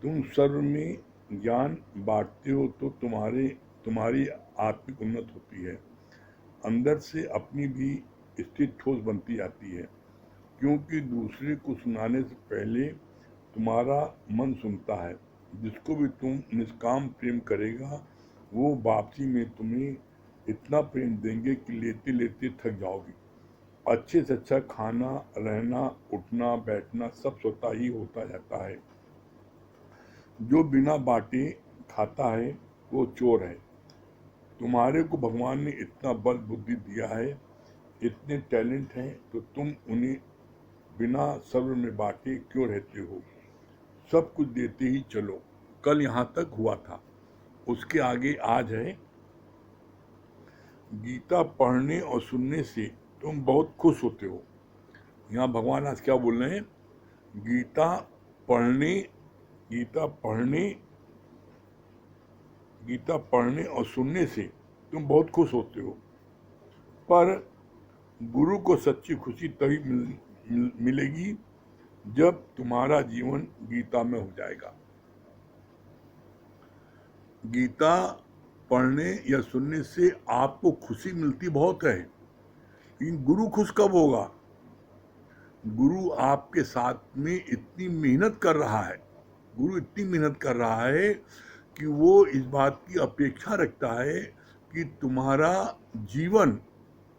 तुम सर्व में ज्ञान बांटते हो तो तुम्हारी आत्मिक उन्नत होती है। अंदर से अपनी भी स्थिति ठोस बनती जाती है, क्योंकि दूसरे को सुनाने से पहले तुम्हारा मन सुनता है। जिसको भी तुम निष्काम प्रेम करेगा, वो वापसी में तुम्हें इतना प्रेम देंगे कि लेते लेते थक जाओगे। अच्छे से अच्छा खाना, रहना, उठना, बैठना सब स्वतः ही होता जाता है। जो बिना बांटे खाता है वो चोर है। तुम्हारे को भगवान ने इतना बल बुद्धि दिया है, इतने टैलेंट हैं, तो तुम उन्हें बिना सब्र में बांटे क्यों रहते हो? सब कुछ देते ही चलो। कल यहाँ तक हुआ था, उसके आगे आज है। गीता पढ़ने और सुनने से तुम बहुत खुश होते हो। यहाँ भगवान आज क्या बोल रहे हैं? गीता पढ़ने गीता पढ़ने और सुनने से तुम बहुत खुश होते हो, पर गुरु को सच्ची खुशी तभी मिलेगी जब तुम्हारा जीवन गीता में हो जाएगा। गीता पढ़ने या सुनने से आपको खुशी मिलती बहुत है, लेकिन गुरु खुश कब होगा? गुरु आपके साथ में इतनी मेहनत कर रहा है, कि वो इस बात की अपेक्षा रखता है कि तुम्हारा जीवन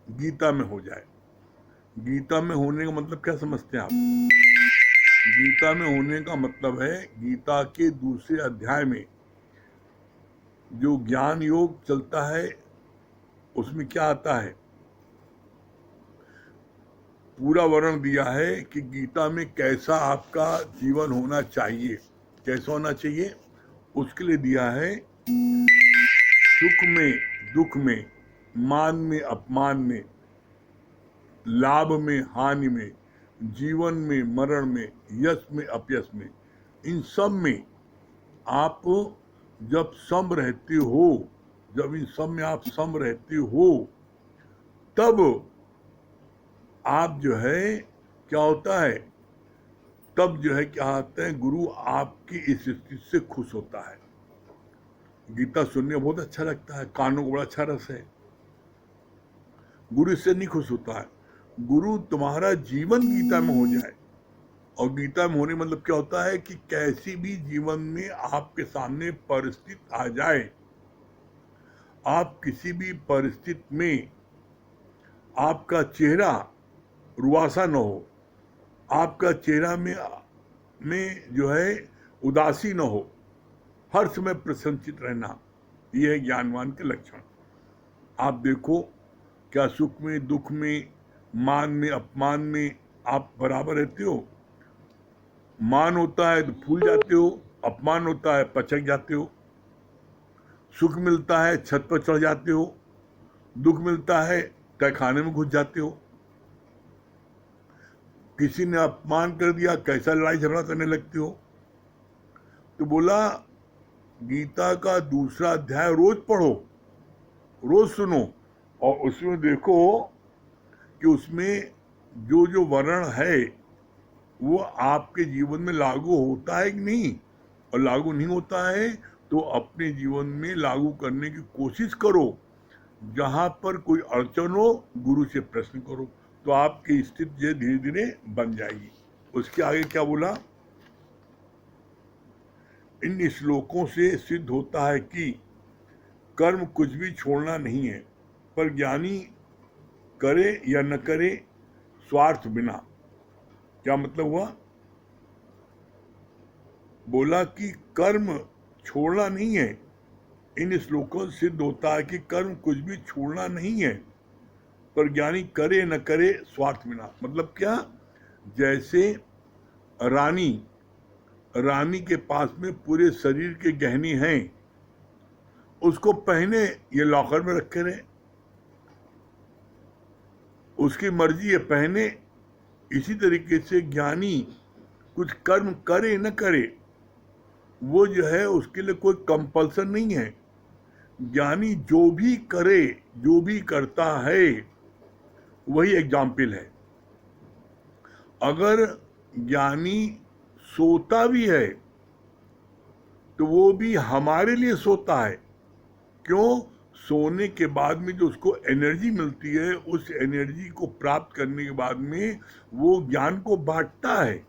गीता में हो जाए। गीता में होने का मतलब क्या समझते हैं आप? गीता में होने का मतलब है, गीता के दूसरे अध्याय में जो ज्ञान योग चलता है उसमें क्या आता है? पूरा वर्णन दिया है कि गीता में कैसा आपका जीवन होना चाहिए, कैसा होना चाहिए उसके लिए दिया है। सुख में, दुख में, मान में, अपमान में, लाभ में, हानि में, जीवन में, मरण में, यश में, अपयश में, इन सब में आप जब सम रहते हो, जब इन सब में आप सम रहते हो, तब आप जो है क्या होता है, तब जो है क्या होता है, गुरु आपकी इस स्थिति से खुश होता है। गीता सुनने बहुत अच्छा लगता है, कानों को बड़ा अच्छा रस है, गुरु इससे नहीं खुश होता है। गुरु तुम्हारा जीवन गीता में हो जाए, और गीता में होने मतलब क्या होता है कि कैसी भी जीवन में आपके सामने परिस्थिति आ जाए, आप किसी भी परिस्थिति में आपका चेहरा रुआसा न हो, आपका चेहरा में जो है उदासी न हो, हर समय प्रसन्नचित रहना, यह है ज्ञानवान के लक्षण। आप देखो, क्या सुख में, दुख में, मान में, अपमान में आप बराबर रहते हो? मान होता है तो फूल जाते हो, अपमान होता है पचक जाते हो, सुख मिलता है छत पर चढ़ जाते हो, दुख मिलता है तहखाने में घुस जाते हो। किसी ने अपमान कर दिया, कैसा लड़ाई झगड़ा करने लगते हो। तो बोला, गीता का दूसरा अध्याय रोज पढ़ो, रोज सुनो, और उसमें देखो कि उसमें जो जो वर्णन है वो आपके जीवन में लागू होता है कि नहीं, और लागू नहीं होता है तो अपने जीवन में लागू करने की कोशिश करो। जहां पर कोई अड़चन हो, गुरु से प्रश्न करो, तो आपकी स्थिति धीरे धीरे बन जाएगी। उसके आगे क्या बोला? इन श्लोकों से सिद्ध होता है कि कर्म कुछ भी छोड़ना नहीं है, पर ज्ञानी करे या न करे स्वार्थ बिना। क्या मतलब हुआ? बोला कि कर्म छोड़ना नहीं है। इन श्लोकों से सिद्ध होता है कि कर्म कुछ भी छोड़ना नहीं है, पर ज्ञानी करे न करे स्वार्थ बिना। मतलब क्या? जैसे रानी के पास में पूरे शरीर के गहने हैं, उसको पहने ये लॉकर में रखे रहे, उसकी मर्जी है पहने। इसी तरीके से ज्ञानी कुछ कर्म करे न करे, वो जो है उसके लिए कोई कंपल्सन नहीं है। ज्ञानी जो भी करे, जो भी करता है, वही एग्जाम्पल है। अगर ज्ञानी सोता भी है तो वो भी हमारे लिए सोता है। क्यों? सोने के बाद में जो उसको एनर्जी मिलती है, उस एनर्जी को प्राप्त करने के बाद में वो ज्ञान को बांटता है।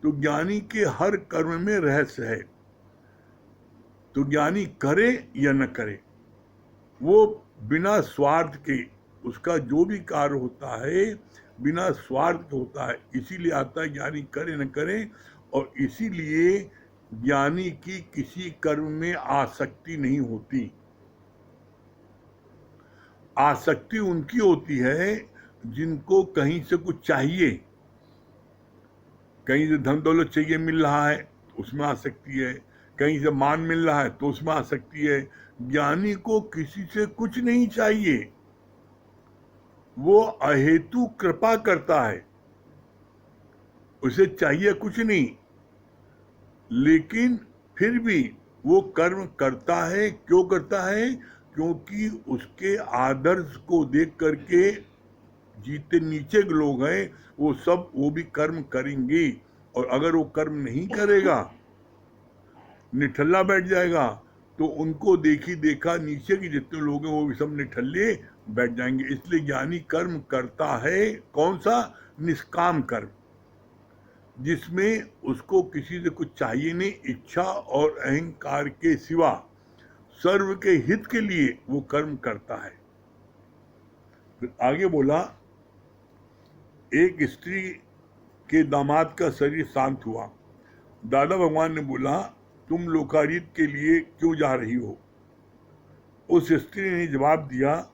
तो ज्ञानी के हर कर्म में रहस्य है। तो ज्ञानी करे या न करे, वो बिना स्वार्थ के, उसका जो भी कार्य होता है बिना स्वार्थ के होता है। इसीलिए आता है ज्ञानी करे न करे, और इसीलिए ज्ञानी की किसी कर्म में आसक्ति नहीं होती। आसक्ति उनकी होती है जिनको कहीं से कुछ चाहिए, कहीं से धन दौलत चाहिए, मिल रहा है, उसमें आसक्ति है। कहीं से मान मिल रहा है तो उसमें आसक्ति है। ज्ञानी को किसी से कुछ नहीं चाहिए, वो अहेतु कृपा करता है, उसे चाहिए कुछ नहीं, लेकिन फिर भी वो कर्म करता है। क्यों करता है? क्योंकि उसके आदर्श को देख करके जितने नीचे के लोग हैं वो भी कर्म करेंगे। और अगर वो कर्म नहीं करेगा, निठल्ला बैठ जाएगा, तो उनको देखी देखा नीचे के जितने लोग हैं वो भी सब निठल्ले बैठ जाएंगे। इसलिए ज्ञानी कर्म करता है। कौन सा? निष्काम कर्म, जिसमें उसको किसी से कुछ चाहिए नहीं, इच्छा और अहंकार के सिवा सर्व के हित के लिए वो कर्म करता है। फिर आगे बोला, एक स्त्री के दामाद का शरीर शांत हुआ। दादा भगवान ने बोला, तुम लोकारित के लिए क्यों जा रही हो? उस स्त्री ने जवाब दिया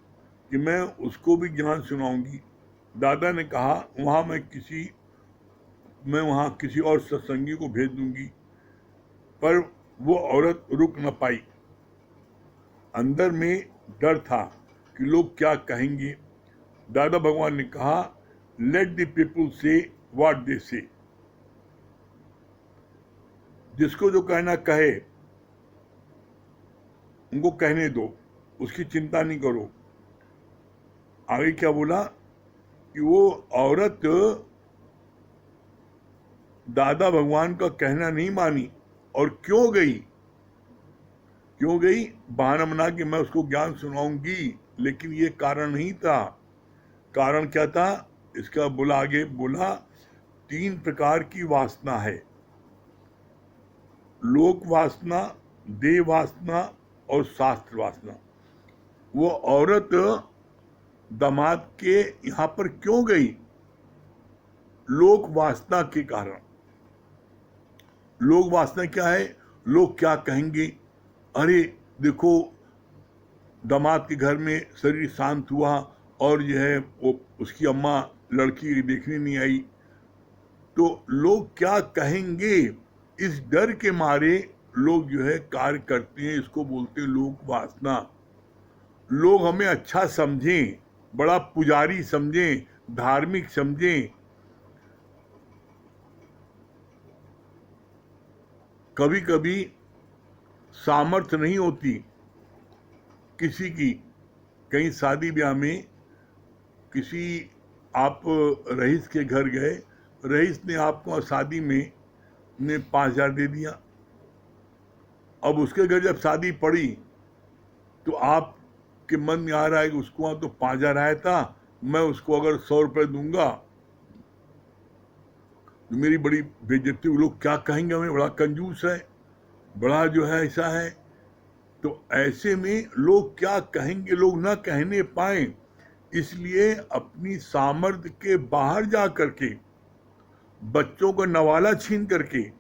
कि मैं उसको भी ज्ञान सुनाऊंगी। दादा ने कहा, मैं वहाँ किसी और सत्संगी को भेज दूंगी। पर वो औरत रुक न पाई। अंदर में डर था कि लोग क्या कहेंगे। दादा भगवान ने कहा, लेट द पीपुल से व्हाट दे से। जिसको जो कहना कहे, उनको कहने दो, उसकी चिंता नहीं करो। आगे क्या बोला कि वो औरत दादा भगवान का कहना नहीं मानी। और क्यों गई? बहाना बना कि मैं उसको ज्ञान सुनाऊंगी, लेकिन ये कारण नहीं था। कारण क्या था? इसका आगे बोला, 3 प्रकार की वासना है, लोक वासना, देह वासना और शास्त्र वासना। वो औरत दामाद के यहाँ पर क्यों गई? लोक वासना के कारण। लोक वासना क्या है? लोग क्या कहेंगे? अरे देखो, दामाद के घर में शरीर शांत हुआ और जो है वो उसकी अम्मा लड़की देखने नहीं आई, तो लोग क्या कहेंगे, इस डर के मारे लोग जो है कार्य करते हैं। इसको बोलते हैं लोक वासना। लोग हमें अच्छा समझें, बड़ा पुजारी समझें, धार्मिक समझें। कभी कभी सामर्थ्य नहीं होती किसी की। कहीं शादी ब्याह में किसी आप रईस के घर गए, रईस ने आपको शादी में ने 5,000 दे दिया। अब उसके घर जब शादी पड़ी तो आपके मन में आ रहा है कि उसको वहाँ तो 5,000 आया था, मैं उसको अगर 100 रुपये दूंगा तो मेरी बड़ी बेइज्जती, लोग क्या कहेंगे, हमें बड़ा कंजूस है, बड़ा जो है ऐसा है। तो ऐसे में लोग क्या कहेंगे, लोग ना कहने पाए, इसलिए अपनी सामर्थ्य के बाहर जा करके बच्चों का नवाला छीन करके,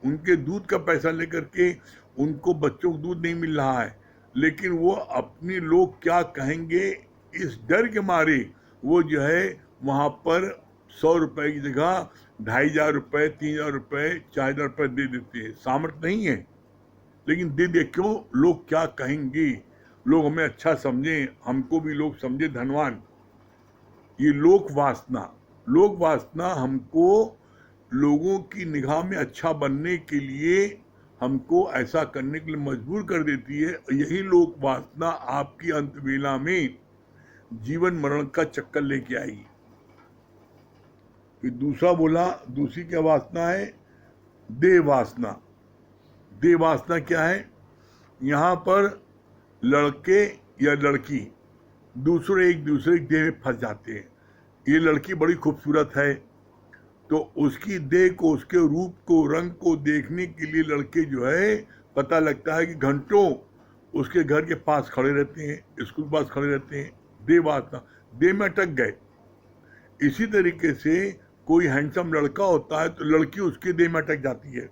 उनके दूध का पैसा लेकर के, उनको बच्चों को दूध नहीं मिल रहा है, लेकिन वो अपनी लोग क्या कहेंगे इस डर के मारे वो जो है वहाँ पर 100 रुपए की जगह 2,500 रुपये, 3,000 रुपये, 4,000 रुपये दे देते हैं। सामर्थ्य नहीं है लेकिन दे दे। क्यों? लोग क्या कहेंगे, लोग हमें अच्छा समझें, हमको भी लोग समझे धनवान। ये लोक वासना हमको लोगों की निगाह में अच्छा बनने के लिए, हमको ऐसा करने के लिए मजबूर कर देती है। यही लोक वासना आपकी अंत वेला में जीवन मरण का चक्कर लेके आएगी। फिर दूसरा बोला, दूसरी क्या वासना है? देह वासना। देह वासना क्या है? यहाँ पर लड़के या लड़की दूसरे एक दूसरे के देह में फंस जाते हैं। ये लड़की बड़ी खूबसूरत है तो उसकी देह को, उसके रूप को, रंग को देखने के लिए लड़के जो है, पता लगता है कि घंटों उसके घर के पास खड़े रहते हैं, स्कूल के पास खड़े रहते हैं। देह वासना, देह में अटक गए। इसी तरीके से कोई हैंडसम लड़का होता है तो लड़की उसके देह में अटक जाती है।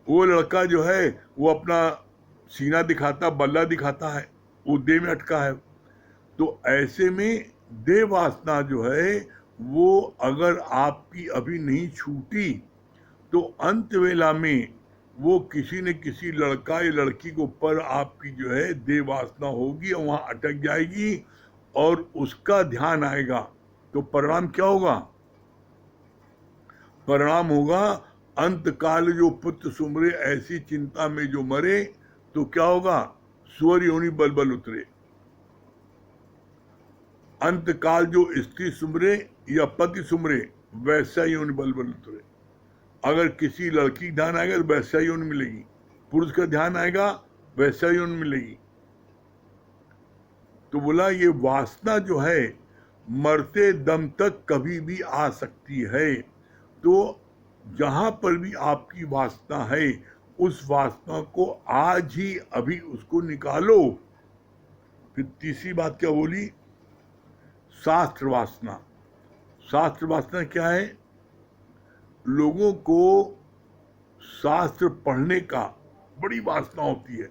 वो लड़का जो है वो अपना सीना दिखाता, बल्ला दिखाता है, वो देह में अटका है। तो ऐसे में देह वासना जो है वो अगर आपकी अभी नहीं छूटी तो अंत वेला में वो किसी न किसी लड़का या लड़की के ऊपर आपकी जो है देह वासना होगी और वहाँ अटक जाएगी और उसका ध्यान आएगा। तो परिणाम क्या होगा? परिणाम होगा अंत काल जो पुत्र सुमरे ऐसी चिंता में जो मरे, तो क्या होगा? सुअर योनि बल बल उतरे। अंत काल जो स्त्री सुमरे या पति सुमरे वैसा योनि बल बल उतरे। अगर किसी लड़की का ध्यान आएगा तो वैसा योनि मिलेगी, पुरुष का ध्यान आएगा वैसा योनि मिलेगी। तो बोला ये वासना जो है मरते दम तक कभी भी आ सकती है। तो जहां पर भी आपकी वासना है उस वासना को आज ही अभी उसको निकालो। फिर तीसरी बात क्या बोली? शास्त्र वासना। शास्त्र वासना क्या है? लोगों को शास्त्र पढ़ने का बड़ी वासना होती है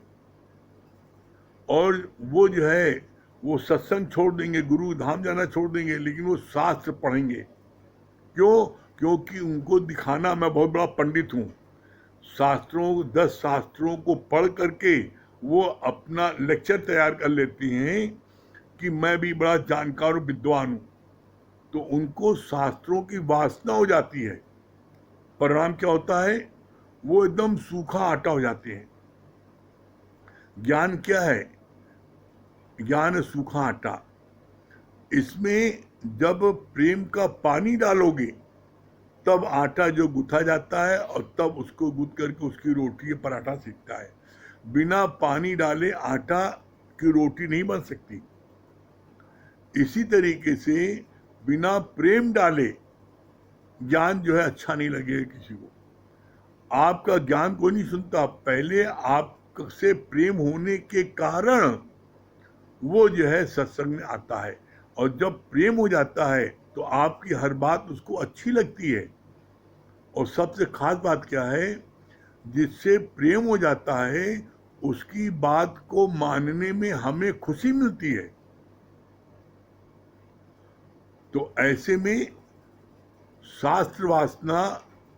और वो जो है वो सत्संग छोड़ देंगे, गुरु धाम जाना छोड़ देंगे, लेकिन वो शास्त्र पढ़ेंगे। क्यों? क्योंकि उनको दिखाना मैं बहुत बड़ा पंडित हूँ। शास्त्रों, 10 शास्त्रों को पढ़ करके वो अपना लेक्चर तैयार कर लेती हैं कि मैं भी बड़ा जानकार और विद्वान हूँ। तो उनको शास्त्रों की वासना हो जाती है। परिणाम क्या होता है? वो एकदम सूखा आटा हो जाते हैं। ज्ञान क्या है? ज्ञान है सूखा आटा। इसमें जब प्रेम का पानी डालोगे तब आटा जो गुथा जाता है और तब उसको गूंथ करके उसकी रोटी या पराठा सीखता है। बिना पानी डाले आटा की रोटी नहीं बन सकती। इसी तरीके से बिना प्रेम डाले ज्ञान जो है अच्छा नहीं लगेगा किसी को। आपका ज्ञान कोई नहीं सुनता, पहले आपसे प्रेम होने के कारण वो जो है सत्संग में आता है। और जब प्रेम हो जाता है तो आपकी हर बात उसको अच्छी लगती है। और सबसे खास बात क्या है? जिससे प्रेम हो जाता है उसकी बात को मानने में हमें खुशी मिलती है। तो ऐसे में शास्त्र वासना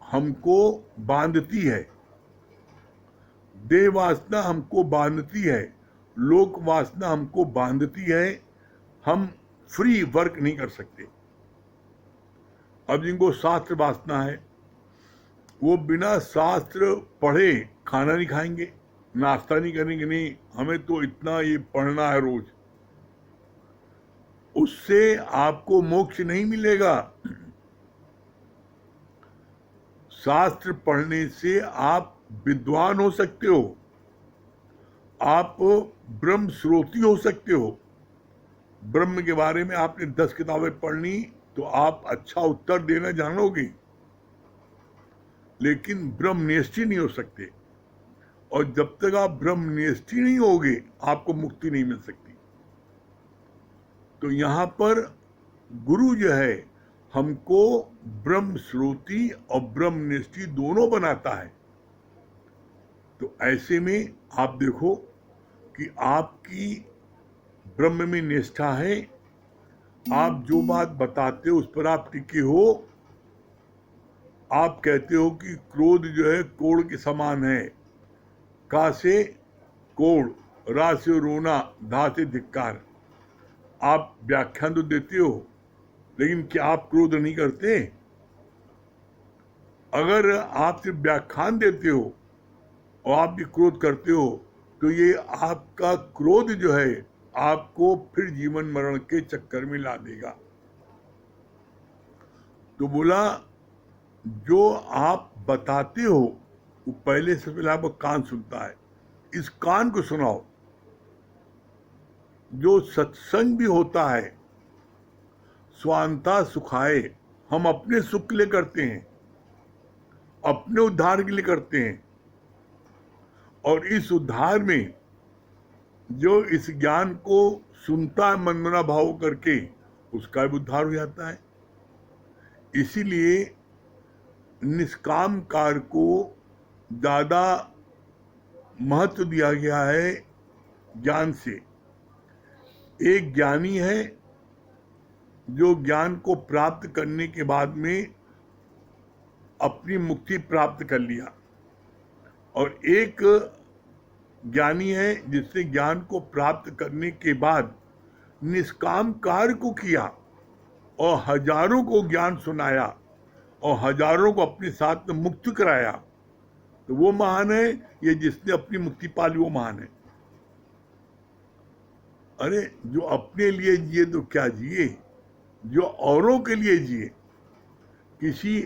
हमको बांधती है, देह वासना हमको बांधती है, लोक वासना हमको बांधती है। हम फ्री वर्क नहीं कर सकते। अब जिनको शास्त्र वासना है वो बिना शास्त्र पढ़े खाना नहीं खाएंगे, नाश्ता नहीं करेंगे, नहीं हमें तो इतना ये पढ़ना है रोज। उससे आपको मोक्ष नहीं मिलेगा। शास्त्र पढ़ने से आप विद्वान हो सकते हो, आप ब्रह्म श्रोती हो सकते हो। ब्रह्म के बारे में आपने 10 किताबें पढ़नी तो आप अच्छा उत्तर देना जानोगे, लेकिन ब्रह्मनिष्ठ नहीं हो सकते। और जब तक आप ब्रह्मनिष्ठ नहीं होगे आपको मुक्ति नहीं मिल सकती। तो यहाँ पर गुरु जो है हमको ब्रह्म श्रोती और ब्रह्मनिष्ठी दोनों बनाता है। तो ऐसे में आप देखो कि आपकी ब्रह्म में निष्ठा है, आप जो बात बताते हो उस पर आप टिके हो। आप कहते हो कि क्रोध जो है कोड़ के समान है, का से कोड़, रा से रोना, धा से धिक्कार। आप व्याख्यान तो देते हो लेकिन क्या आप क्रोध नहीं करते? अगर आप सिर्फ व्याख्यान देते हो और आप भी क्रोध करते हो तो ये आपका क्रोध जो है आपको फिर जीवन मरण के चक्कर में ला देगा। तो बोला जो आप बताते हो वो पहले से पहले आपको कान सुनता है। इस कान को सुनाओ। जो सत्संग भी होता है स्वांता सुखाए, हम अपने सुख के लिए करते हैं, अपने उद्धार के लिए करते हैं, और इस उद्धार में जो इस ज्ञान को सुनता है मनमना भाव करके, उसका भी उद्धार हो जाता है। इसीलिए निष्काम कार्य को ज्यादा महत्व दिया गया है ज्ञान से। एक ज्ञानी है जो ज्ञान को प्राप्त करने के बाद में अपनी मुक्ति प्राप्त कर लिया, और एक ज्ञानी है जिसने ज्ञान को प्राप्त करने के बाद निष्काम कार्य को किया और हजारों को ज्ञान सुनाया और हजारों को अपने साथ में मुक्त कराया। तो वो महान है, ये जिसने अपनी मुक्ति पाली वो महान है। अरे जो अपने लिए जिए तो क्या जिए, जो औरों के लिए जिए। किसी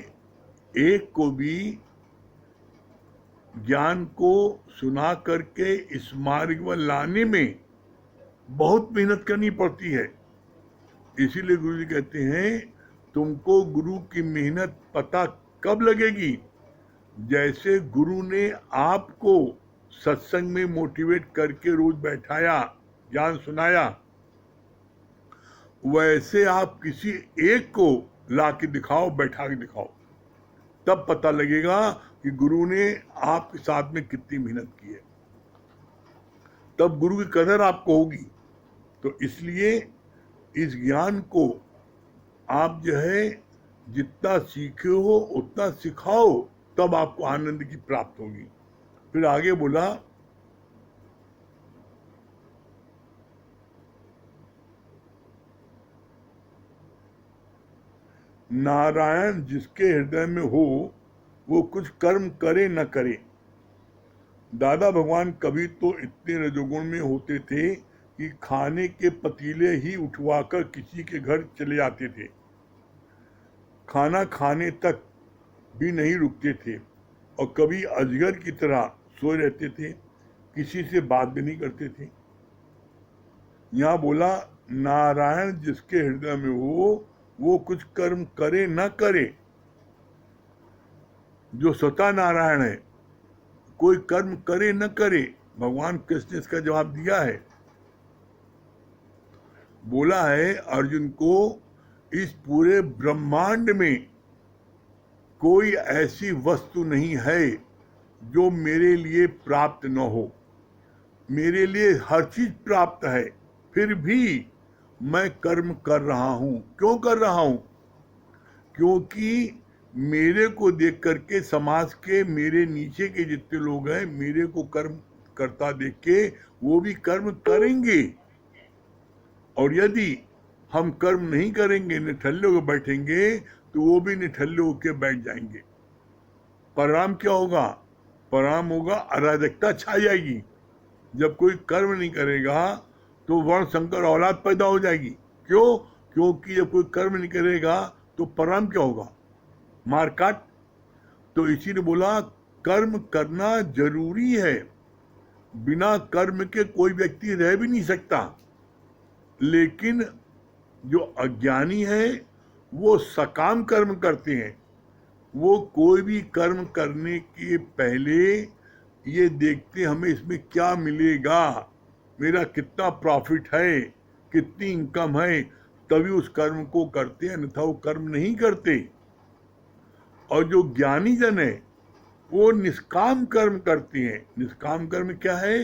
एक को भी ज्ञान को सुना करके इस मार्ग में लाने में बहुत मेहनत करनी पड़ती है। इसीलिए गुरु जी कहते हैं तुमको गुरु की मेहनत पता कब लगेगी, जैसे गुरु ने आपको सत्संग में मोटिवेट करके रोज बैठाया, ज्ञान सुनाया, वैसे आप किसी एक को ला के दिखाओ, बैठा के दिखाओ, तब पता लगेगा कि गुरु ने आपके साथ में कितनी मेहनत की है। तब गुरु की कदर आपको होगी। तो इसलिए इस ज्ञान को आप जो है जितना सीखे हो उतना सिखाओ, तब आपको आनंद की प्राप्त होगी। फिर आगे बोला, नारायण जिसके हृदय में हो वो कुछ कर्म करे न करे। दादा भगवान कभी तो इतने रजोगुण में होते थे कि खाने के पतीले ही उठवाकर किसी के घर चले जाते थे, खाना खाने तक भी नहीं रुकते थे, और कभी अजगर की तरह सोए रहते थे, किसी से बात भी नहीं करते थे। यहाँ बोला नारायण जिसके हृदय में हो वो कुछ कर्म करे न करे। जो स्वतः नारायण है, कोई कर्म करे न करे, भगवान कृष्ण ने इसका जवाब दिया है। बोला है अर्जुन को, इस पूरे ब्रह्मांड में कोई ऐसी वस्तु नहीं है जो मेरे लिए प्राप्त न हो। मेरे लिए हर चीज प्राप्त है, फिर भी मैं कर्म कर रहा हूं। क्यों कर रहा हूं? क्योंकि मेरे को देख करके समाज के मेरे नीचे के जितने लोग हैं, मेरे को कर्म करता देख के वो भी कर्म करेंगे, और यदि हम कर्म नहीं करेंगे, निठल्ले होकर बैठेंगे, तो वो भी निठल्ले होकर बैठ जाएंगे। परिणाम क्या होगा? परिणाम होगा अराजकता छा जाएगी। जब कोई कर्म नहीं करेगा तो वर्ण संकर औलाद पैदा हो जाएगी। क्यों? क्योंकि जब कोई कर्म नहीं करेगा तो परिणाम क्या होगा? मारकाट। तो इसी ने बोला कर्म करना जरूरी है, बिना कर्म के कोई व्यक्ति रह भी नहीं सकता। लेकिन जो अज्ञानी है वो सकाम कर्म करते हैं। वो कोई भी कर्म करने के पहले ये देखते हमें इसमें क्या मिलेगा, मेरा कितना प्रॉफिट है, कितनी इनकम है, तभी उस कर्म को करते हैं, अन्यथा वो कर्म नहीं करते। और जो ज्ञानी जन है वो निष्काम कर्म करते हैं। निष्काम कर्म क्या है?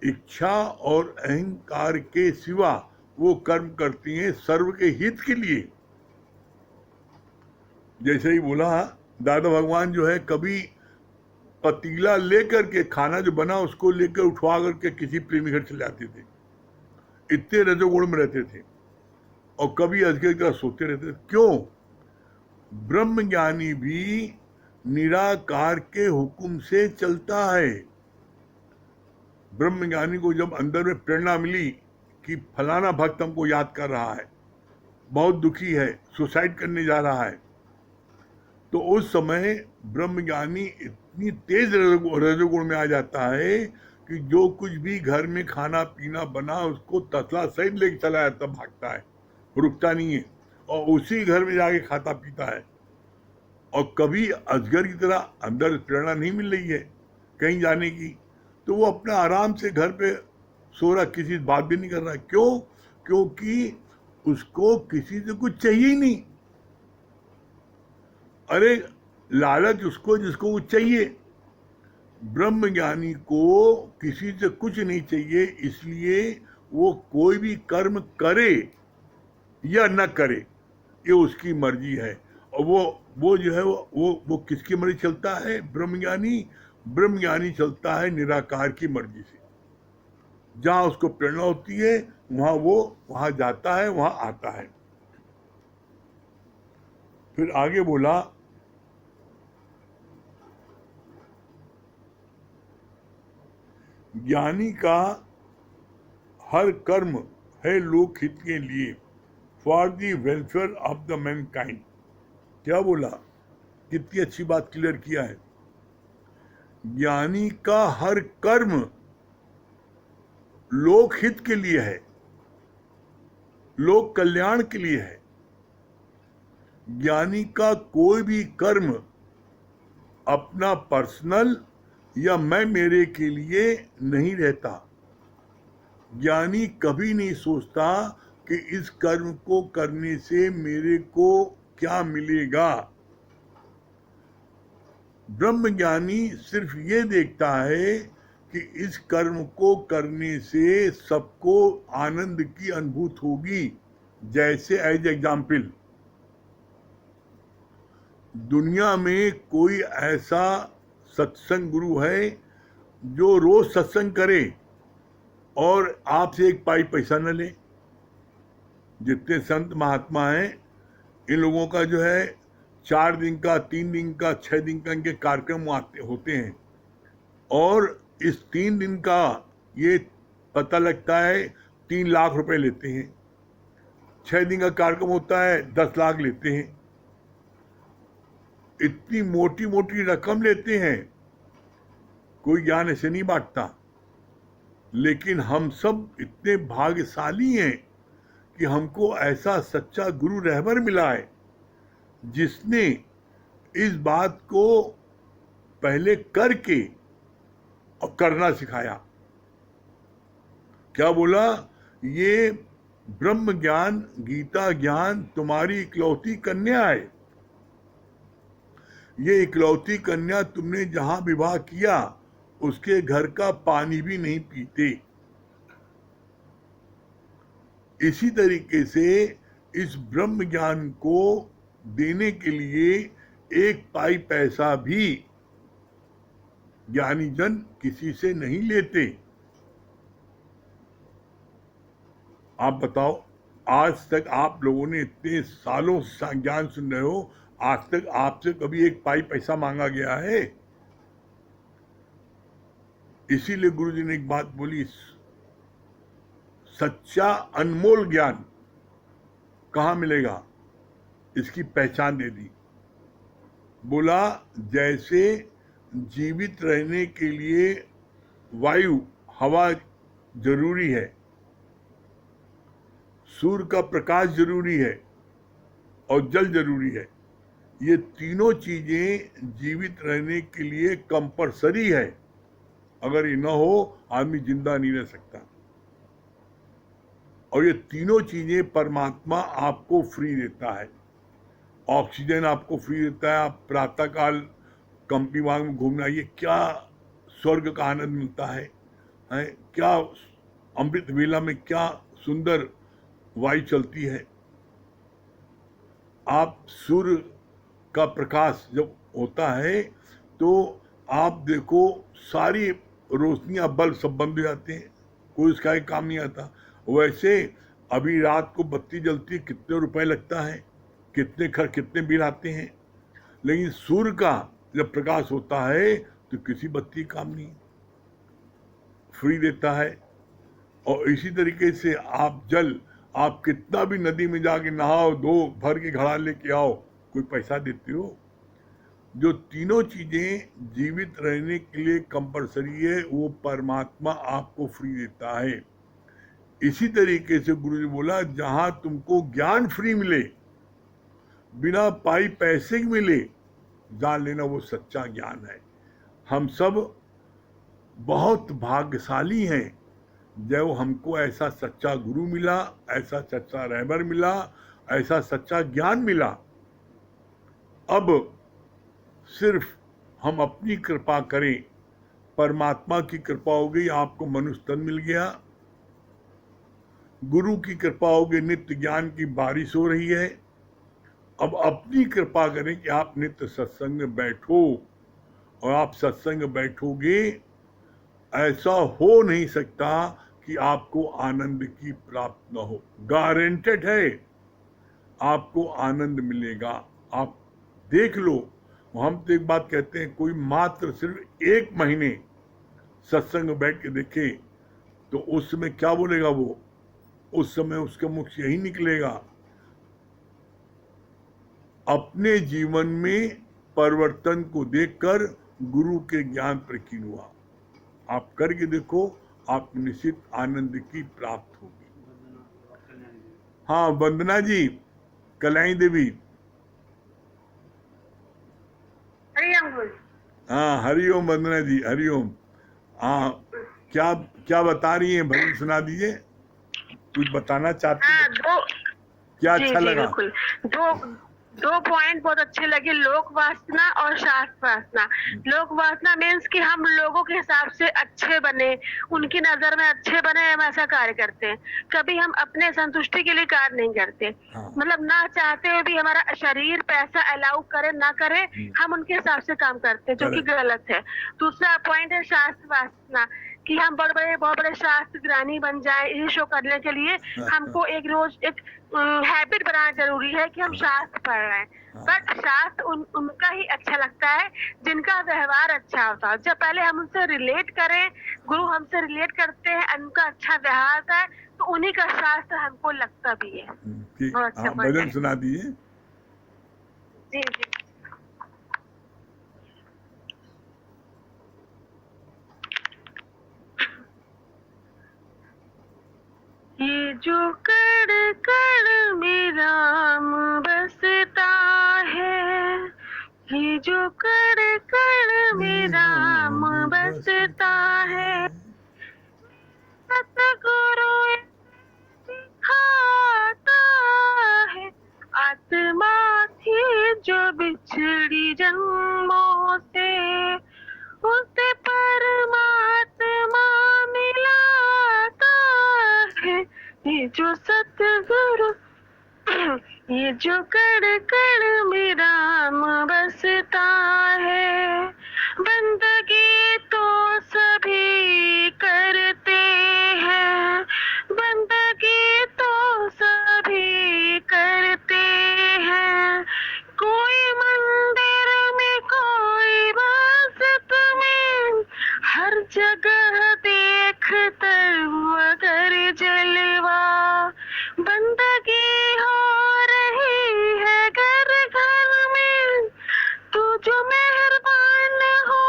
इच्छा और अहंकार के सिवा वो कर्म करती हैं सर्व के हित के लिए। जैसे ही बोला दादा भगवान जो है कभी पतीला लेकर के, खाना जो बना उसको लेकर उठवा करके किसी प्रेमी घर चले जाते थे, इतने रजोगुण में रहते थे, और कभी अजगर की तरह सोते रहते थे। क्यों? ब्रह्म ज्ञानी भी निराकार के हुक्म से चलता है। ब्रह्म ज्ञानी को जब अंदर में प्रेरणा मिली कि फलाना भक्त हमको याद कर रहा है, बहुत दुखी है, सुसाइड करने जा रहा है, तो उस समय ब्रह्मज्ञानी इतनी तेज रजोगुण में आ जाता है कि जो कुछ भी घर में खाना पीना बना उसको तसला सहित लेके चला जाता, भागता है, रुकता नहीं है और उसी घर में जाके खाता पीता है। और कभी अजगर की तरह अंदर प्रेरणा नहीं मिल रही है कहीं जाने की, तो वो अपना आराम से घर पे सो रहा, किसी से बात भी नहीं कर रहा। क्यों? क्योंकि उसको किसी से कुछ चाहिए ही नहीं। अरे लालच उसको जिसको कुछ चाहिए, ब्रह्मज्ञानी को किसी से कुछ नहीं चाहिए, इसलिए वो कोई भी कर्म करे या न करे ये उसकी मर्जी है। और वो जो है वो किसकी मर्जी चलता है? ब्रह्मज्ञानी चलता है निराकार की मर्जी से। जहां उसको प्रेरणा होती है वहां जाता है, वहां आता है। फिर आगे बोला, ज्ञानी का हर कर्म है लोक हित के लिए, for the welfare of the Mankind. क्या बोला? कितनी अच्छी बात क्लियर किया है। ज्ञानी का हर कर्म लोक हित के लिए है, लोक कल्याण के लिए है। ज्ञानी का कोई भी कर्म अपना पर्सनल या मैं मेरे के लिए नहीं रहता। ज्ञानी कभी नहीं सोचता कि इस कर्म को करने से मेरे को क्या मिलेगा। ब्रह्मज्ञानी सिर्फ ये देखता है कि इस कर्म को करने से सबको आनंद की अनुभूति होगी। जैसे एज एग्जाम्पल, दुनिया में कोई ऐसा सत्संग गुरु है जो रोज सत्संग करे और आपसे एक पाई पैसा न ले? जितने संत महात्मा हैं, इन लोगों का जो है 4 दिन का, 3 दिन का, 6 दिन का इनके कार्यक्रम होते हैं और इस 3 दिन का ये पता लगता है 3 लाख रुपए लेते हैं। 6 दिन का कार्यक्रम होता है 10 लाख लेते हैं। इतनी मोटी मोटी रकम लेते हैं। कोई ज्ञान ऐसे नहीं बांटता। लेकिन हम सब इतने भाग्यशाली हैं कि हमको ऐसा सच्चा गुरु रहबर मिला है जिसने इस बात को पहले करके और करना सिखाया। क्या बोला? ये ब्रह्म ज्ञान, गीता ज्ञान तुम्हारी इकलौती कन्या है। ये इकलौती कन्या तुमने जहां विवाह किया उसके घर का पानी भी नहीं पीते। इसी तरीके से इस ब्रह्म ज्ञान को देने के लिए एक पाई पैसा भी ज्ञानी जन किसी से नहीं लेते। आप बताओ, आज तक आप लोगों ने इतने सालों ज्ञान सुन रहे हो, आज तक आपसे कभी एक पाई पैसा मांगा गया है? इसीलिए गुरुजी ने एक बात बोली, सच्चा अनमोल ज्ञान कहाँ मिलेगा, इसकी पहचान दे दी। बोला जैसे जीवित रहने के लिए वायु, हवा जरूरी है, सूर्य का प्रकाश जरूरी है और जल जरूरी है। ये तीनों चीजें जीवित रहने के लिए कंपलसरी है। अगर ये ना हो आदमी जिंदा नहीं रह सकता। और ये तीनों चीजें परमात्मा आपको फ्री देता है। ऑक्सीजन आपको फ्री देता है। आप प्रातःकाल कंपनी बाग में घूमना, ये क्या स्वर्ग का आनंद मिलता है, क्या अमृत वेला में क्या सुंदर वायु चलती है। आप सूर्य का प्रकाश जब होता है तो आप देखो सारी रोशनियां बल्ब सब बंद हो जाते हैं, कोई उसका एक काम नहीं आता। वैसे अभी रात को बत्ती जलती, कितने रुपए लगता है, कितने बिल आते हैं। लेकिन सूर्य का जब प्रकाश होता है तो किसी बत्ती काम नहीं, फ्री देता है। और इसी तरीके से आप जल, आप कितना भी नदी में जाके नहाओ, दो भर के घड़ा लेके आओ, कोई पैसा देते हो? जो तीनों चीजें जीवित रहने के लिए कंपलसरी है, वो परमात्मा आपको फ्री देता है। इसी तरीके से गुरु जी बोला, जहां तुमको ज्ञान फ्री मिले, बिना पाई पैसे के मिले, जान लेना वो सच्चा ज्ञान है। हम सब बहुत भाग्यशाली हैं जब हमको ऐसा सच्चा गुरु मिला, ऐसा सच्चा रहबर मिला, ऐसा सच्चा ज्ञान मिला। अब सिर्फ हम अपनी कृपा करें, परमात्मा की कृपा हो गई, आपको मनुष्य तन मिल गया, गुरु की कृपा हो गई, नित्य ज्ञान की बारिश हो रही है। अब अपनी कृपा करें कि आप नित्य सत्संग में बैठो, और आप सत्संग में बैठोगे, ऐसा हो नहीं सकता कि आपको आनंद की प्राप्त न हो। गारंटेड है आपको आनंद मिलेगा। आप देख लो, हम तो एक बात कहते हैं, कोई मात्र सिर्फ 1 महीने सत्संग में बैठ के देखे तो उस समय क्या बोलेगा वो, उस समय उसके मुख से यही निकलेगा, अपने जीवन में परिवर्तन को देखकर गुरु के ज्ञान पर यकीन हुआ। आप करके देखो, आप निश्चित आनंद की प्राप्त होगी। हाँ, वंदना जी, कल्याणी देवी। हाँ, हरिओम वंदना जी, हरिओम। हाँ, क्या क्या बता रही हैं, भजन सुना दीजिए, कुछ बताना चाहते हैं? क्या अच्छा लगा? बिल्कुल। दो पॉइंट बहुत अच्छे लगे, लोक वासना और शास्त्र वासना। लोक वासना मीन्स कि हम लोगों के हिसाब से अच्छे बने, उनकी नजर में अच्छे बने, हम ऐसा कार्य करते हैं। कभी हम अपने संतुष्टि के लिए कार्य नहीं करते। हाँ। मतलब ना चाहते हुए भी हमारा शरीर पैसा अलाउ करे ना करे, हम उनके हिसाब से काम करते हैं, जो कि गलत है। दूसरा पॉइंट है शास्त्र वासना, कि हम बहुत बड़े शास्त्र ज्ञानी बन जाए, ये शो करने के लिए हमको एक रोज एक हैबिट बनाना जरूरी है कि हम शास्त्र पढ़ रहे हैं। बट शास्त्र उनका ही अच्छा लगता है जिनका व्यवहार अच्छा होता है। जब पहले हम उनसे रिलेट करें, गुरु हमसे रिलेट करते हैं, उनका अच्छा व्यवहार है, तो उन्हीं का शास्त्र हमको लगता भी है। अच्छा, भजन सुना दीजिए। जी जी। ये जो कड़ कड़ में राम बसता है, ये जो कड़ कड़ में राम बसता है, सतगुरु दिखाता है, आत्मा थी जो बिछड़ी जन्मों से, उसे परमात्मा मिलाता है। ये जो सतगुरु, ये जो कड़ कड़ में राम बसता है, बंदगी तो सभी करते हैं, बंदगी तो सभी करते हैं, कोई मंदिर में कोई मस्जिद में, हर जगह देखते मगर जलवा, बंदगी हो रही है घर घर में, तू जो मेहरबान हो,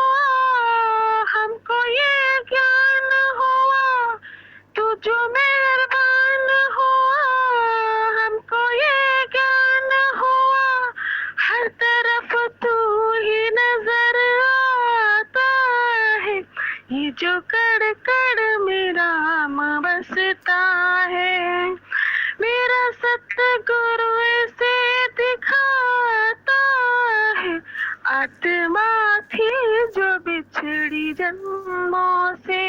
हमको ये ज्ञान हुआ, तू जो मेहरबान हो, हमको ये ज्ञान हुआ, हर तरफ तू ही नजर आता है, ये जो कड़ कड़ में राम बसता है, मेरा सतगुरु ऐसे दिखाता है, आत्मा थी जो बिछड़ी जन्मों से,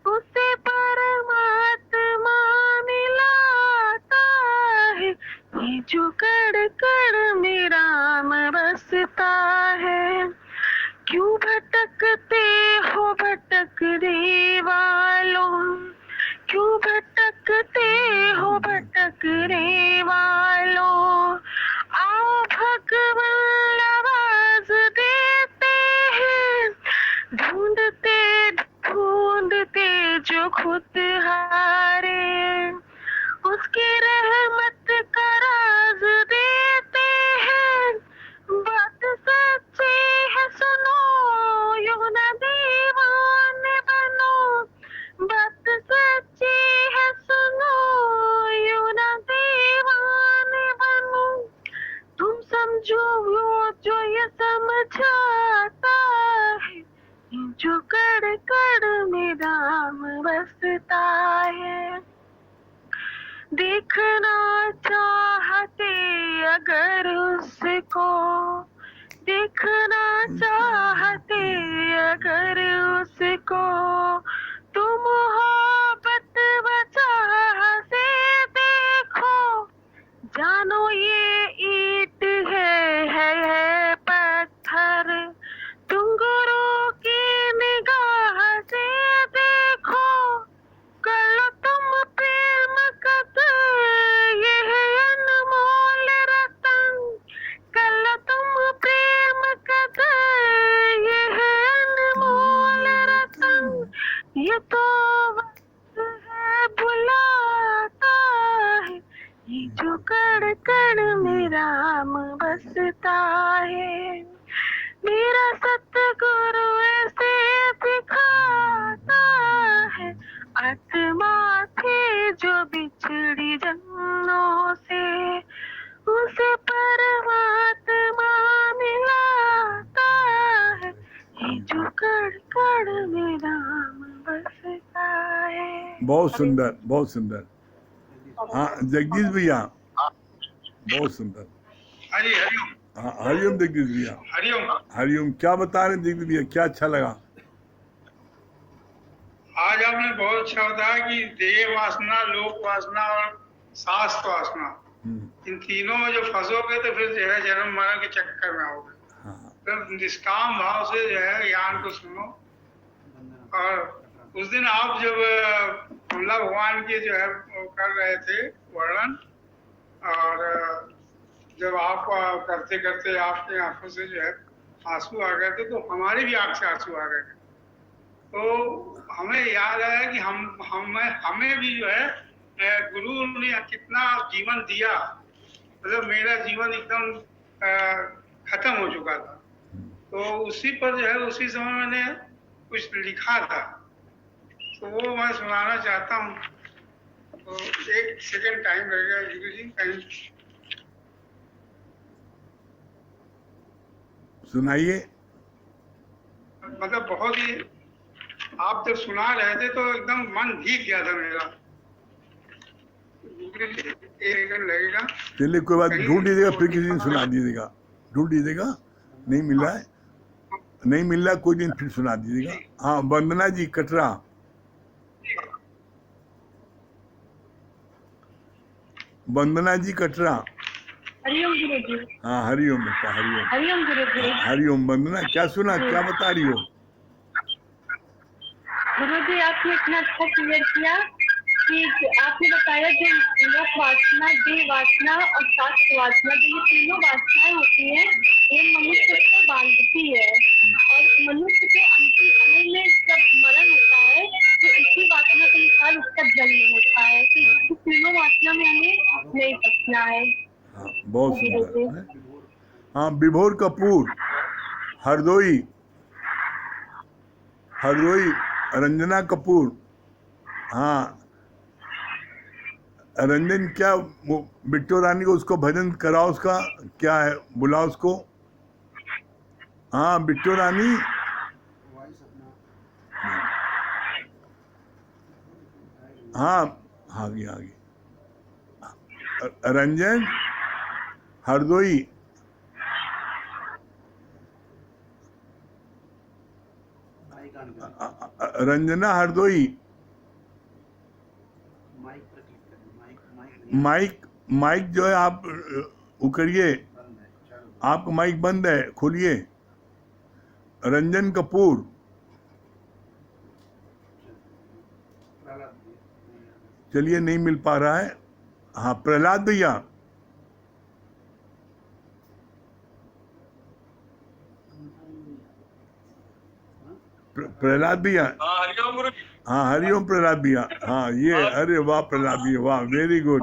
उसे परमात्मा मिलाता है, ये जो कड़ कड़ में राम बसता है। क्यों भटकते हो भटकने वालों, क्यों भटकते हो भटकने वालों, आओ भगवान आवाज देते हैं, ढूंढते ढूंढते जो खुद हारे, उसकी रहमत का राज देते हैं, बात सच जो ये समझाता है, जो कड़ कड़ में राम बसता है। देखना चाहते अगर उसको, देखना चाहते अगर उसको, तुम मोहब्बत वजह से देखो। जानो ये ईंट है पत्थर, तुम गुरु की निगाह से देखो। कर लो तुम प्रेम कदर, ये है अनमोल रतन। कर लो तुम प्रेम कदर, ये है अनमोल रतन। ये तो वक्त है बुलाता है, ये जो कड़ कड़ में राम बसता है। मेरा सतगुरु ऐसे दिखाता है, आत्मा थे जो बिछड़ी जन्मों से, उसे परमात्मा मिलाता है। ये जो कड़ कड़ में राम बसता है। बहुत सुंदर, बहुत सुंदर। हाँ जगदीश भैया, बहुत सुंदर। हरिओम। हाँ हरिओम जगदीश भैया। हरिओम। हरिओम। क्या बता रहे हैं जगदीश भैया, क्या अच्छा लगा? आज आपने बहुत अच्छा बताया कि देह वासना, लोक वासना और शास्त्र वासना, इन तीनों में जो फंसोगे तो फिर जो है जन्म मरण के चक्कर में आओगे। हाँ फिर निष्काम भाव से जो है ज्ञान को सुनो। और उस दिन आप जब कमला भगवान के जो है वो कर रहे थे वर्णन, और जब आप करते करते आपके आंखों से जो है आंसू आ गए थे, तो हमारी भी आंख से आंसू आ गए थे। तो हमें याद आया कि हमें भी जो है गुरु ने कितना जीवन दिया। मतलब मेरा जीवन एकदम खत्म हो चुका था, तो उसी पर जो है उसी समय मैंने कुछ लिखा था, तो वो मैं सुनाना चाहता हूँ। तो एक सेकंड टाइम लगेगा गुरु जी, कहीं सुनाइए। मतलब बहुत ही, आप जब सुना रहे थे तो एकदम मन भीग गया था मेरा। एक लगेगा, चलिए कोई बात, ढूंढ लीजिएगा, फिर किसी दिन सुना दीजिएगा। ढूंढ लीजिएगा, नहीं मिल रहा है, नहीं मिल रहा, कोई दिन फिर सुना दीजिएगा। हाँ वंदना जी कटरा। वंदना जी कटरा। हरिओम गुरु जी। हाँ हरिओम बेटा, हरिओम। हरिओम गुरु जी। हरिओम। वंदना क्या सुना, क्या बता रही हो? गुरु जी आपने इतना अच्छा क्लियर किया कि आपने बताया जो लोक वासना, देह वासना और शास्त्र वासना, जो ये तीनों वासनाएं होती हैं, ये मनुष्य को बांधती है। और मनुष्य के अंतिम समय में जब मरण होता है तो इसी वासना के अनुसार उसका जन्म होता है। तो तीनों वासना में हमें नहीं फंसना है। हाँ बहुत सुंदर है। हाँ विभोर कपूर, हरदोई। हरदोई रंजना कपूर। हाँ रंजन, क्या बिट्टू रानी को उसको भजन कराओ, उसका क्या है, बुलाओ उसको। हाँ बिट्टू रानी। हाँ आगे आगे। रंजन हरदोई। रंजना हरदोई। माइक, माइक जो है आप वो करिए, आपका माइक बंद है, खोलिए। रंजन कपूर। चलिए नहीं मिल पा रहा है। हाँ प्रहलाद भैया। प्रहलाद भैया। हरिओम गुरु जी। हाँ हरिओम प्रहलाद भैया। हाँ ये, अरे वाह प्रहलाद भैया, वाह वेरी गुड।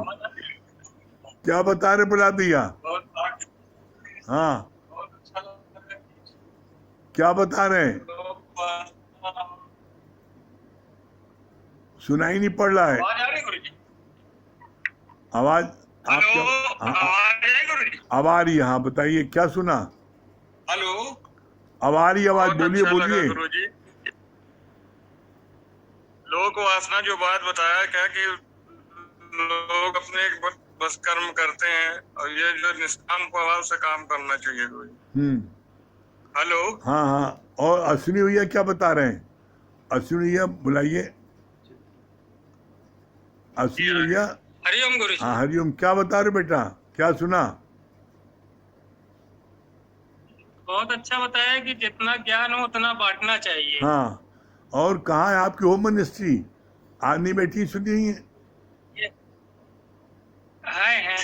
क्या बता रहे प्रहलाद भैया? हाँ क्या बता रहे हैं? सुनाई नहीं पड़ रहा है आवाज आ रही गुरु जी? आवाज हेलो, आपका। हाँ आवाज आ रही गुरु जी? अब आ रही है, हाँ बताइए क्या सुना? हेलो। अब आ रही आवाज, बहुत बोलिए अच्छा लगा बोलिए। गुरुजी। लोक वासना जो बात बताया क्या कि लोग अपने बस कर्म करते हैं और ये जो निष्काम भाव से काम करना चाहिए गुरुजी। हेलो। हाँ हाँ, और अश्विनी भैया क्या बता रहे हैं? अश्विनी भैया बुलाइए, अश्विनी भैया। हरिओम गुरुजी। हाँ हरिओम, क्या बता रहे बेटा, क्या सुना? बहुत अच्छा बताया कि जितना ज्ञान हो उतना बांटना चाहिए। हाँ, और कहाँ है आपकी होम मिनिस्ट्री? आज नहीं बैठी, सुनी है?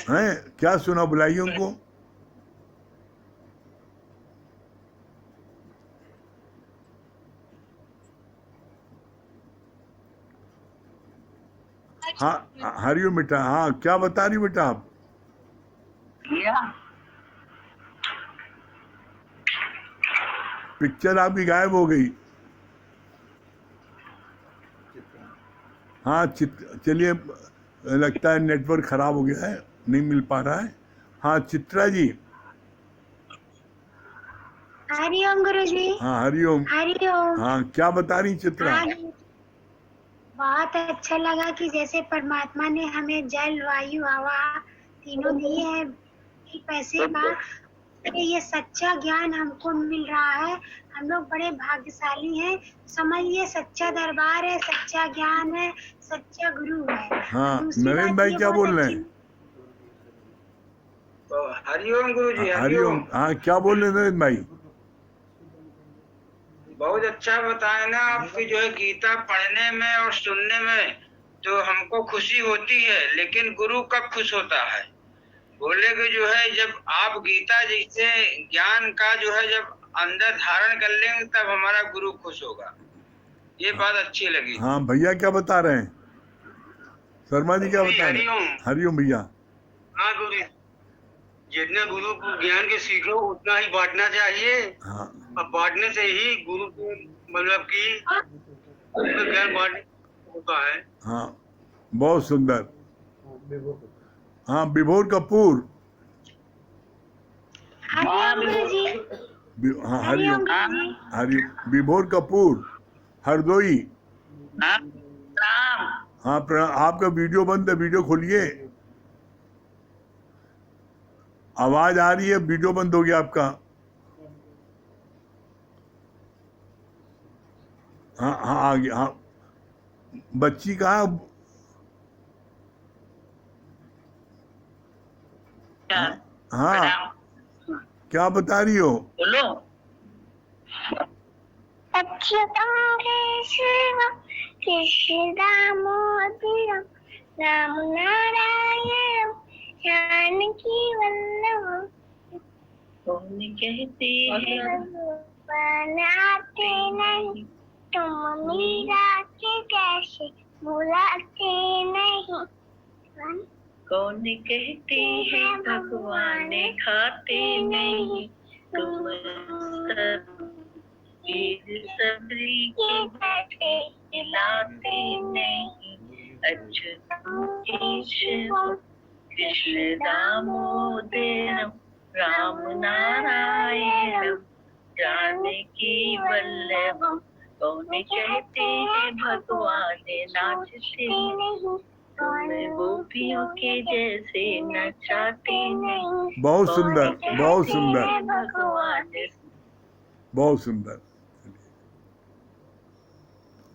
हैं? क्या सुना, बुलाइए उनको। हाँ हरिओम बेटा, हाँ क्या बता रही बेटा आप? पिक्चर आपकी गायब हो गई। हाँ चलिए, लगता है नेटवर्क खराब हो गया है, नहीं मिल पा रहा है। हाँ चित्रा जी। हरिओम गुरुजी। हाँ हरिओम। हरिओम। हाँ क्या बता रही चित्रा? बहुत अच्छा लगा कि जैसे परमात्मा ने हमें जल वायु हवा तीनों दिए हैं, पैसे का ये सच्चा ज्ञान हमको मिल रहा है। हम लोग बड़े भाग्यशाली हैं। समझिए सच्चा दरबार है, सच्चा ज्ञान है, सच्चा गुरु है। हाँ नरेंद्र भाई क्या बोल रहे हैं? हरिओम गुरुजी। हरिओम। हाँ क्या बोल रहे हैं नरेंद्र भाई? बहुत अच्छा बताया ना आपकी, जो है गीता पढ़ने में और सुनने में तो हमको खुशी होती है, लेकिन गुरु कब खुश होता है? बोले कि जो है जब आप गीता जैसे ज्ञान का जो है जब अंदर धारण कर लेंगे तब हमारा गुरु खुश होगा। ये बात अच्छी लगी। हाँ भैया क्या बता रहे हैं? शर्मा जी क्या बता रहे हैं? हरिओम भैया। हाँ गुरु, जितना गुरु को ज्ञान के सीखो उतना ही बांटना चाहिए। हाँ, अब बांटने से ही गुरु को मतलब कि ज्ञान बांटने होता है। हाँ बहुत सुंदर। हाँ विभोर कपूर। हरिओम गुरुजी। हाँ हरिओम। हरिओम विभोर कपूर हरदोई। हाँ प्रणाम। आपका वीडियो बंद है, वीडियो खोलिए। आवाज आ रही है, वीडियो बंद हो गया आपका। हाँ हाँ आ गया। हाँ बच्ची कहाँ? हाँ क्या बता रही हो? बोलो। अच्युतं केशवं केशवदामोदरं राम नारायणं जानकी वल्लभं। कौन कहते हैं बनाते नहीं तुम मीरा के कैसे बुलाते नहीं। कौन कहते हैं भगवान खाते नहीं तुम सबरी के बैठे खिलाते नहीं। अच्युतं कृष्ण दामोदरम राम नारायणम जानकी वल्लभम। कौन कहते हैं भगवान नाचते नहीं तुम गोपियों के जैसे नचाते नहीं। बहुत सुंदर, बहुत सुंदर, भगवान बहुत सुंदर।